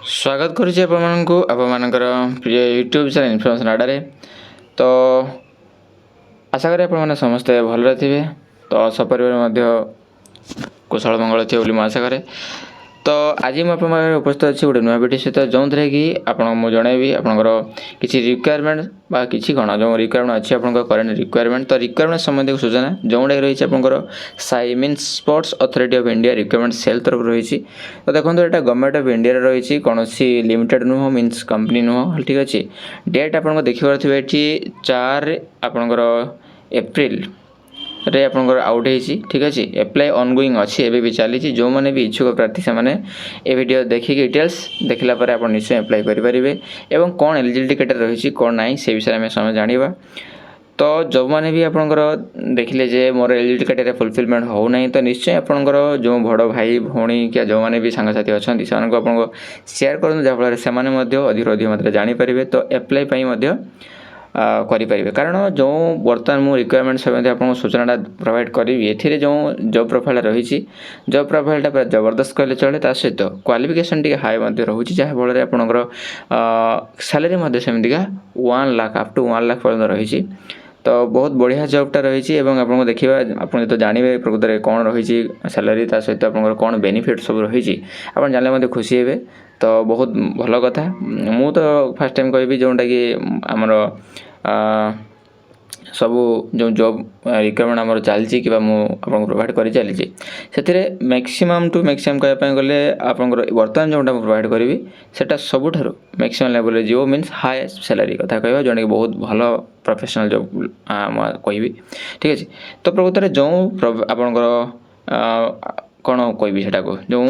स्वागत करुच्ची आपणकर प्रिय यूट्यूब चैनल इनफर्मेशन आड़े। तो आशा करें आप समस्ते भल थे, तो सपरिवार कुशल मंगल थे बोली आशा करें। तो आज मुझे उपस्थित अच्छी गोटे नुआ भिडियो सहित जो थे कि आपको जनइबी आपंकर किसी रिक्वायरमेंट बा किसी कौन जो रिक्वायरमेंट अच्छी आप करेंट रिक्वायरमेंट। तो रिक्वायरमेंट संबंधी सूचना जोटा रही है SAI mean sports authority of India requirement cell तरफ रही। तो देखो यहाँ गवर्नमेंट ऑफ इंडिया रही कौन लिमिटेड नुह मीन्स कंपनी नुह, ठीक अच्छे। डेट आप देखिए ये 4 आपंकर एप्रिल रे आपंकर आउट होती, ठीक अच्छे। एप्लाई ऑनगोइंग अच्छी एवं भी चली जो मैंने भी इच्छुक प्रार्थी से मैंने ये वीडियो देखिए डिटेल्स देखला आप निश्चय अप्लाई करेंगे एवं कौन एलिजिबिलिटी क्राइटेरिया रही कौन ना से विषय में समय जाना। तो जो मैंने भी आपंकर देखिले जे मोर एलिजिबिलिटी क्राइटेरिया फुलफिलमेंट हो ना, तो निश्चय आपंकर जो बड़ भाई भौणी क्या जो मैंने भी सांगसाथी अच्छा से आपको शेयर करूँ जहाँफल से अधिक अधिक मात्रा जानीपारे। तो एप्लाई करें कारण जो बर्तमान मु रिक्वायरमेंट संबंधी आपको सूचना प्रोवाइड करी ए जो जॉब प्रोफाइल रही जॉब प्रोफाइल पूरा जबरदस्त कहले चले। ता सहित क्वालिफिकेशन टी हाई रोचे जहाँफल आपंकर सैलरी सेमतिका 1 लाख अप टू 1 लाख पर्यटन रही। तो बहुत बढ़िया जॉबटा रही आपको देखा आप जो जानवे प्रकृत में कौन रही सैलरी ता सहित आप कौन बेनिफिट सब रही आप जाने खुशी हे। तो बहुत भल कथा मु तो फास्ट टाइम कहि जोटा कि आमर सबू जो जॉब रिक्वायरमेंट आमर चलती कि आपको प्रोवाइड कर चली से मैक्सिमम टू मैक्सिमम कहवाई गले आप बर्तमान जोटा प्रोवाइड करी सेटा सबुठ मैक्सिमम लेवल जो मीन्स हाई सैलरी कथा कह जोटा कि बहुत भल प्रोफेशनल जॉब कहि, ठीक अच्छे। तो प्रकृत में जो आपंकर कौन कहि को जो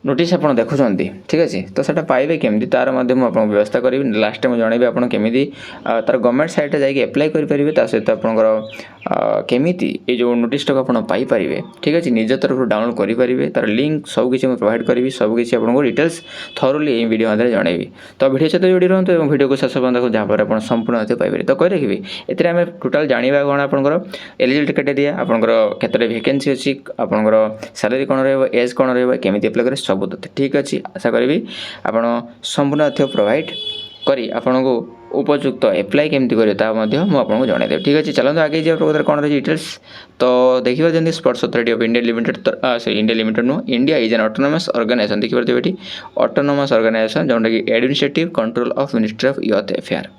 नोटिस आप देखुं, ठीक अच्छे। तो सेटा पाइबे केमती तार मध्य मुझे व्यवस्था करी लास्ट टाइम जनइबी आप केमी तार गवर्नमेंट साइट जाकि एप्लाई करेंगे ता सहित आपंकर केमी ये जो नोटिस टाक पाइपर, ठीक अच्छे। निज तरफ डाउनलोड करेंगे तार लिंक सबकि मुझे प्रोवाइड करी सबकि आपको डिटेल्स थरोली ये वीडियो मध्य जनइबी। तो वीडियो सहित जोड़ी रुहतु और वीडियो को शेष पर्यटन जहाँपर आप संपूर्ण पाइबे। तो कही रखिए ये टोटाल जाना कौन आपंकर एलिजिबिलिटी क्राइटेरिया आपंकर केतटा वैकेंसी अच्छी आपंकर सैलरी कौन रज कौन रेमी एप्लाई करें सब तथ्य, ठीक अच्छे। आशा करी आप संपूर्ण तथ्य प्रोवाइड करी आपन को उपयुक्त एप्लाई केमती करेंगे आपको जनईदेवी, ठीक अच्छे। चलते आगे जाए प्रकृत कौन रही डिटेल्स। तो देखिए जमी sports authority of India limited India limited नुह India is an autonomous organization देखिए ये ऑटोनोमस ऑर्गेनाइजेशन जोटा कि administrative control of ministry of youth affair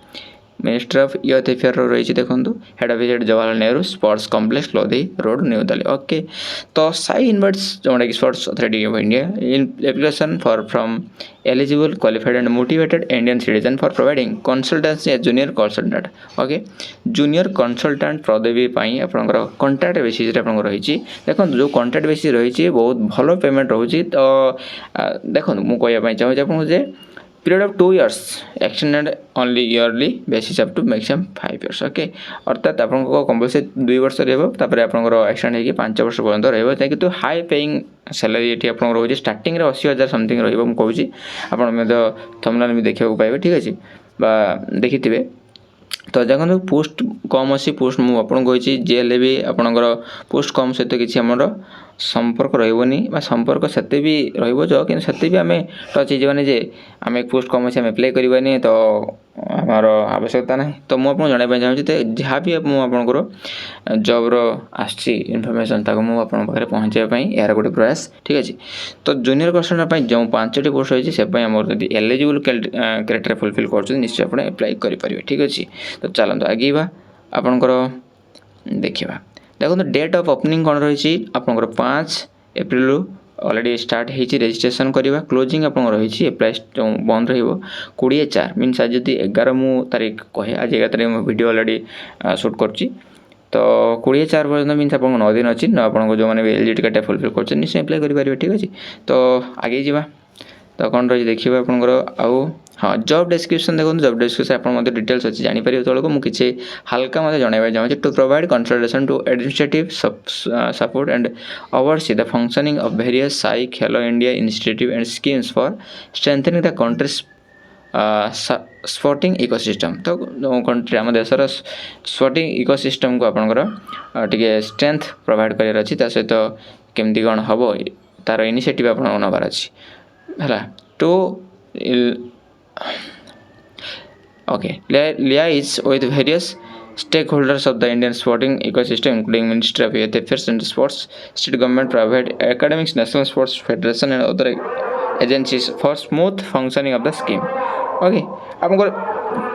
ministry of youth affair रही देखो head office Jawaharlal Nehru sports complex Lodhi road new Delhi, okay. तो SAI invites जोटा कि sports authority of India in application for from eligible qualified and motivated Indian citizen for providing consultancy as junior consultant, okay. Junior consultant पदवी आपंकर contract basis रही देखो जो contract basis रही बहुत भल पेमेंट रोचे। तो देखो मुझे कहवाई चाहूँगी आपको period of 2 years extended only yearly basis up to maximum 5 years, okay. अर्थात आपको कंपलसरी 2 वर्ष रही एक्सटेंड होगी 5 वर्ष पर्यटन रही कि हाई पेइंग सैलरी ये आप रोचे स्टार्टिंग 80,000 समथिंग रोचे आप थंबनेल भी देखा पाइबे, ठीक अच्छे देखी थे। तो देखो पोस्ट कम अच्छी पोस्ट मुझे जेल भी आपंकर पोस्ट कम सहित किसी आमर संपर्क रही संपर्क से भी रही भी आम टच होने जे आम पोस्ट कम अच्छे एप्लाई करवानी तो आमर आवश्यकता ना। तो मुझे जनवाई चाहिए जहाँ भी आपंकर जॉब्र आसफर्मेसन मुझे पहुँचापी यार गोटे प्रयास, ठीक अच्छे। तो जूनियर कंसल्टेंट जो 5टी पोस्ट रही है से एलिजिबल क्राइटेरिया फुलफिल कर निश्चय आप एप्लाई करेंगे, ठीक अच्छे। तो चलते आगे आपंकर देखा देखो डेट ऑफ ओपनिंग कौन रही आपंकर 5 एप्रिल ऑलरेडी स्टार्ट होती रजिस्ट्रेशन करवा क्लोजिंग आप रही एप्लाई जो बंद रही 24/4 मीन्स आज जब 11 तारीख कहे आज 11 तारीख वीडियो ऑलरेडी शूट कर। तो 24/4 पर्यटन मीन्स आपको 9 दिन अच्छी आपको जो मैंने एलिजिबिलिटी क्राइटेरिया फुलफिल कर निश्चय एप्लाई करेंगे, ठीक अच्छे। तो आगे जावा तो कौन रही देखिए आपंकर आउ हाँ जॉब डिस्क्रिप्शन देखो जॉब डिस्क्रिप्शन आप डिटेल्स अच्छी जानीपर तौक मुझे हल्का मतलब जनवाई चाहिए to provide consultation to administrative support and oversee the functioning of various SAI Khelo India initiative and schemes for strengthening the country's sporting ecosystem. तो कंट्री आम देशर स्पोर्टिंग इकोसिस्टम को आपंकर टे स्ट्रेंथ प्रोवाइड करार अच्छी सहित केमती कौन हम तार इनिशिएटिव आप नबार अच्छी है to to liaise with various stakeholders of the Indian sporting ecosystem, including Ministry of Youth Affairs and Sports, state government, private academics, national sports federation, and other agencies for smooth functioning of the scheme. Okay आपको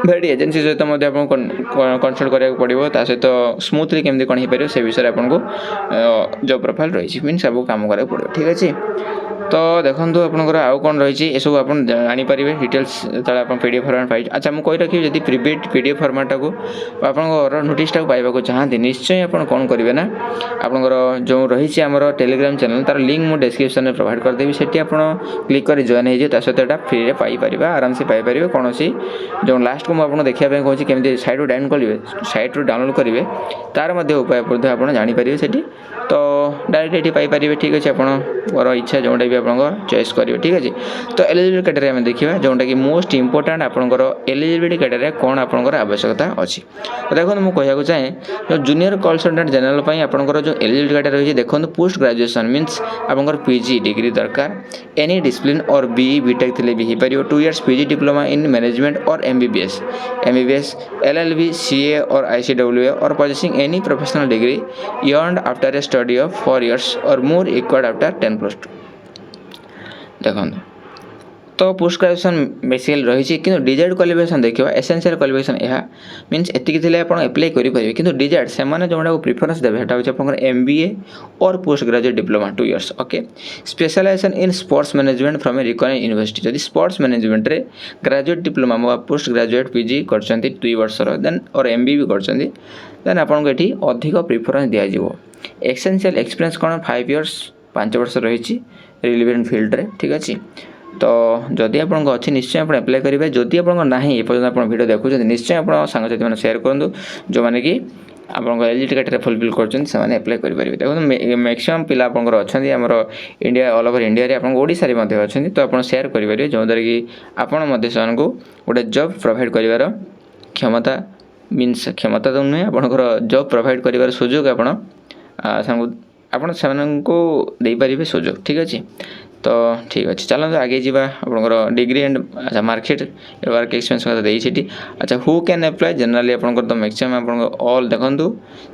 भेटी agency सहित consult करा पड़ो ता सहित smoothly केमती कौन हो पार से विषय आपको जॉब प्रोफाइल रही मीन सब कम करा पड़ो ठीक अच्छे तो देखो आपंकर आउ कौन रही है सब आप जापर डिटेल्स जो आप पीडीएफ फॉर्मेट पाई अच्छा मुझे रखी जब पीडीएफ फॉर्मेटा को आपंकर नोटिसटा पाइबा चाहती निश्चय आप कौन करेंगे ना आपंकर जो रही आम टेलीग्राम चैनल तार लिंक मुझे डिस्क्रिप्शन में प्रोवाइड करदेवी से क्लिक कर जॉइन हो सहित यहाँ फ्री में पाइपर आराम से पाइपर कौन जो लास्ट को मुझे देखापी कहूँ केमी साइट डाउन करेंगे साइट डाउनलोड करेंगे तार उपाय आप जापर से तो डायरेक्ट ये पाइपर ठीक अच्छे आपंकर इच्छा जोटा भी आप चॉइस करेंगे ठीक अच्छे तो एलिजिबिलिटी क्राइटेरिया आम देखा जोटा कि मोस्ट इंपोर्टाट आपंकर एलिजिबिलिटी क्राइटेरिया कौन आपंकर आवश्यकता अच्छी तो देखो मुझे कहना चाहे जो जूनियर कंसल्टेंट जनरल आपंकर जो एलिजिबिलिटी क्राइटेरिया रही है देखो पोस्ट ग्रेजुएशन मीन्स आपंकर पीजी डिग्री दरकार एनी डिसिप्लिन और बीई बीटेक थे भी हो पार 2 years PG diploma in management और एमबीबीएस एलएलबी सीए और आईसीडब्ल्यूए और possessing any professional degree earned after a study of 4 years or more required after 10+2 देखो तो पोस्ट ग्रेजुएशन बेसिकली रही कि डिजायर्ड क्वालिफिकेशन देखा एसेंशियल क्वालिफिकेशन यह मीन्स एतिक आप एप्लाई करेंगे कि डिजायर्ड से जो प्रिफरेंस देवे आप एमबीए और post graduate diploma 2 years okay specialisation in sports management from a recognised university जदि स्पोर्ट्स मैनेजमेंट रे graduate diploma post graduate PG कर 2 वर्ष देन और एमबीए भी कर देन आपको ये अधिक प्रिफरेंस दिज्व एसेंशियल एक्सपीरियंस कौन 5 years 5 वर्ष रही रिलेवेंट फील्ड रे ठीक अच्छे तो जदि आप अच्छी निश्चय आप एप्लाई करेंगे जदि आप ना ये पर्यटन आप वीडियो देखुं निश्चय आप सांगसाथी मैंने सेयार करूँ जो मैंने कि आपको एलिजिबिलिटी क्राइटेरिया फुलफिल कर एप्लाई करेंगे देखो मैक्सिमम पिला आपंकर अच्छा आमर इंडिया ऑल ओवर इंडिया आप ओडिशा अच्छा तो आप सेयार करेंगे जो द्वारा कि आपको गोटे जॉब प्रोवाइड कर क्षमता मीन्स क्षमता तो नुहे आपंकर जॉब प्रोवाइड कर सुजोग आप देपारे सुजोग ठीक अच्छे तो ठीक अच्छे चलते आगे जावा आपंकर डिग्री एंड अच्छा मार्कशीट वर्क एक्सपीरियंस देती अच्छा हु कैन अप्लाई जनरली आपंकर तो मैक्सिमम आप ऑल देखो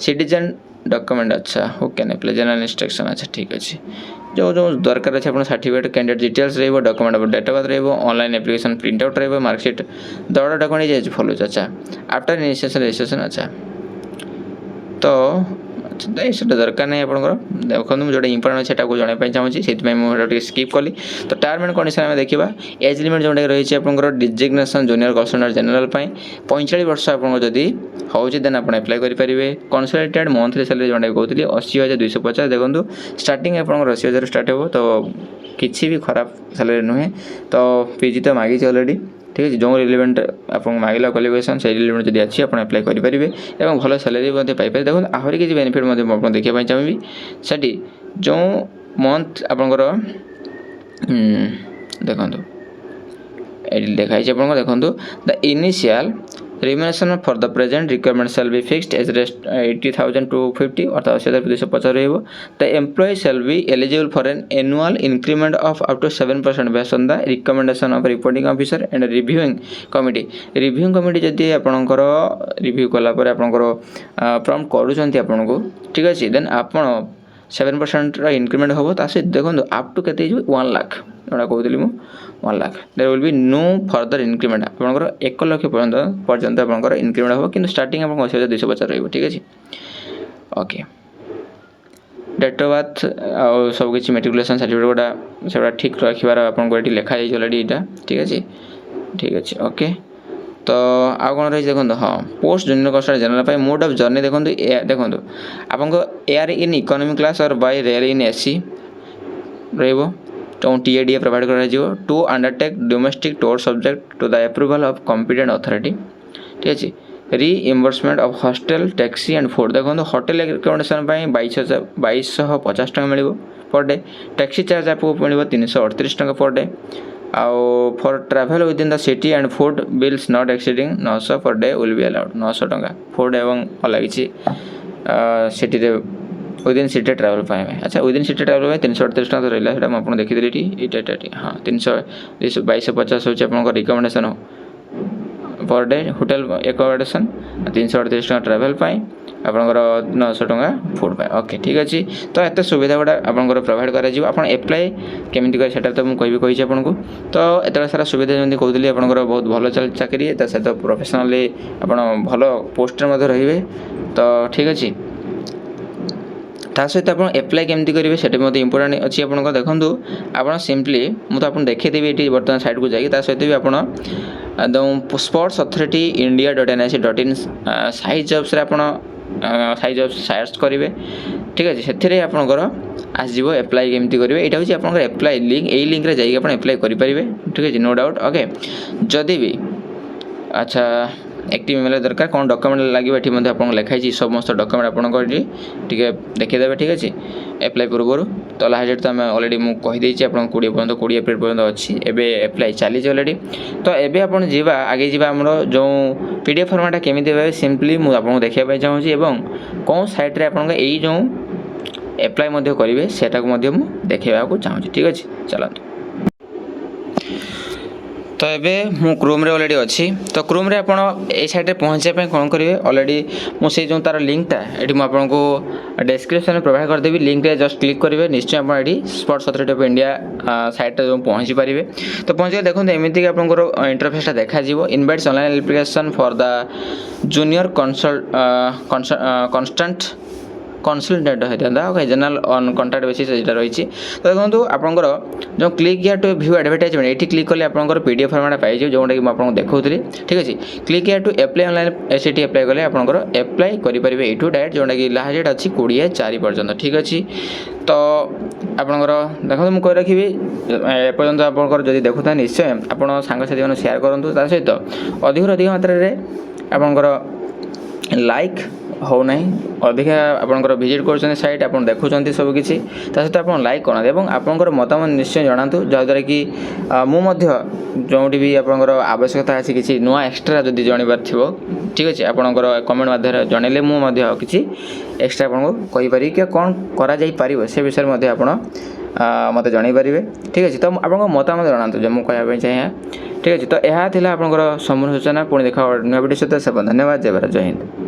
सिटीजन डॉक्यूमेंट अच्छा who can apply general instruction अच्छा ठीक अच्छे जो जो दरकार अच्छे सर्टिफिकेट कैंडिडेट डिटेल्स रही डॉक्यूमेंट डेट ऑफ बर्थ रही ऑनलाइन एप्लिकेशन प्रिंट आउट रही मार्कशीट दौड़ डॉक्यूमेंट फॉलोज अच्छा आफ्टर इनिशिएशन रजिस्ट्रेशन अच्छा तो अच्छा दरकार नहीं आपंकर देखो मुझे जो इंपोर्टेंट है को जनवाई चाहूँगी से स्किप कली तो टर्म एंड कंडीशन आम देखा एज लिमिट जोटा रही आपंकर डिजिग्नेशन जूनियर कंसल्टेंट जनरल 45 वर्ष आपको जदि हो देन आप एप्लाई करेंगे कंसल्टेड मंथली सैलरी जोटा कहती 80,250 देखो स्टार्टिंग आपंकर 80,000 स्टार्ट हो तो किसी भी खराब सैलरी नुहे तो पीजी तो मांगी ऑलरेडी ठीक है जो रिलेवेंट आप मांगला क्वालिफिकेशन से रिलेवेंट जब अच्छी आप एप्लाई करेंगे और भल सैलरी पाइपर देखो आहरी किसी बेनिफिट आप देखा चाहिए से जो मंथ आपंकर देखो ये देखाई आप देखो the initial remuneration for the present requirement shall be fixed as rest 80,000 to 50 अर्थात 80,250 रहिबो the employ shall be eligible for an annual increment of up to 7% based on the recommendation of reporting officer and reviewing committee जदि आपनकर review कला पर आपनकर prompt करूछंती आपनको ठीक अछि then आपन 7% इंक्रीमेंट हम तासे देखो अप टू के 1 लाख जोड़ा कहती मुझे 1 lakh there will be no further increment आपंकर 1 लाख पर्यंत आपंकर इंक्रीमेंट हम कि स्टार्टिंग आप 80,250 रही ठीक है ओके डेट ऑफ बर्थ आ सब किसी मेट्रिकुलेशन सर्टिफिकेट गुड़ा से ठीक रखार आपको ये लिखाई ऑलरेडी यहाँ ठीक अच्छे ओके तो आउ कौन रही देखो हाँ post junior consultant general mode of journey देखो आपको एयर इन इकोनॉमी क्लास और बाय रेल इन एसी रही टीएडीए प्रोवाइड कर to undertake domestic tour subject to the approval of competent authority ठीक अच्छे reimbursement of hostel taxi and food देखो hotel accommodation 2250 टका मिल per day taxi charge आपको मिल 338 टका per day आउ for travel with in the city and food bills not exceeding 900 per day will be allowed 900 टका food एवं लगी city within city travel अच्छा within city travel 338 टका रहा है मुझे देखीदी ये हाँ 2250 हूँ रिकमेंडेसन पर डे होटेल एकोमोडेशन 338 टका ट्रावेल आपंकर 900 टका फूड ओके ठीक अच्छे तो एत सुविधा गुड़ा आपंकर प्रोवाइड कर एप्लाई केमी कर तो मुझे कही आपको तो एत सारा सुविधा जमी कहती आपंकर बहुत भल चाकरी सहित प्रोफेशनली आप भल पोस्ट रे तो ठीक अच्छे ता सहित आप एप्लाई केमती करेंगे से इंपोर्टेंट अच्छी आपको देखूँ आप सिंपली मुझे आपको देखीदेवी ये बर्तमान साइट को जाकि सहित भी आप sports authority india.nic.in size jobs आप साइज जॉब्स सर्च करेंगे ठीक अच्छे से आपंकर आसो एप्लाई केमती करेंगे यहाँ हूँ आप एप्लाई लिंक यही लिंक रे जाइए एप्लाई करेंगे ठीक अच्छे नो डाउट ओके जदि भी अच्छा एक्टिव ईमेल दरकार कौन डॉक्यूमेंट लगे ये आपको लिखाई समस्त डॉक्यूमेंट आपको टे देखीदे ठीक अच्छे एप्लाई पूर्व तो लास्ट डेट तो आम अलरेडी मुझे कहीदे आप 20 एप्रिल पर्यटन अच्छी एवं एप्लाई चली अलरेडी तो ये आप आगे जावा आम जो पीडीएफ फॉर्मेट केमी देवे सिंपली मुझे देखा चाहिए कौन साइट्रे आप जो एप्लाई करेंगे सेटा देखा चाहूँगी ठीक अच्छे चलते तो ये मु क्रोम रे ऑलरेडी अच्छी तो क्रोम रे आपण ए साइड रे पहुंचे कौन करेंगे ऑलरेडी मुझे जो तार लिंकटा ये आपको डिस्क्रिप्शन में प्रोवाइड करदेवी लिंक रे जस्ट क्लिक करेंगे निश्चय आप sports authority of India site जो पहुँची पारे तो पहुँचे देखो एमती आपंकर इंटरफेसटा देखा invites online application for the junior constant consultant होता okay general on contract basis रही तो देखो आपंकर जो क्लिक या टू व्यू एडवर्टाइजमेंट ये क्लिक कले आपंकर पीडीएफ फॉर्मेट पाई जोटा कि आपको देखी ठीक अच्छे क्लिक या टू एप्लाई ऑनलाइन एसटी एप्लाई कले आपंकर एप्लाई करेंगे यू डायरेक्ट जोटा कि लास्ट डेट अच्छी 20/4 पर्यटन ठीक अच्छे तो आपंकर देखो मुझे कही रखी एपर्यंत आपंकर जब देखुता निश्चय आप सांगसाथी मैंने सेयार करूँ सहित अधिक मात्रा आपंकर लाइक हो ना अधिका आपंकर विजिट कर साइट आप देखुं सबकि सहित आप लाइक करना आपंकर मतामत निश्चय जनातु जहाँद्वारा कि जो भी आपंकर आवश्यकता अच्छी किसी नुआ एक्सट्रा जदि जानवर थो ठीक अच्छे आपंकर कमेंट माध्यम जनइले मुझे किसी एक्सट्रा आपको कहीपरि कि कौन कर से विषय में आप मत जन पारे ठीक अच्छे तो आप मतामत जनातु जो मुझे कहना चाहिए ठीक अच्छे तो यह आपंकर संपूर्ण सूचना पुणी देखा नुआ वीडियो सहित सब धन्यवाद जय भारत जय हिंद।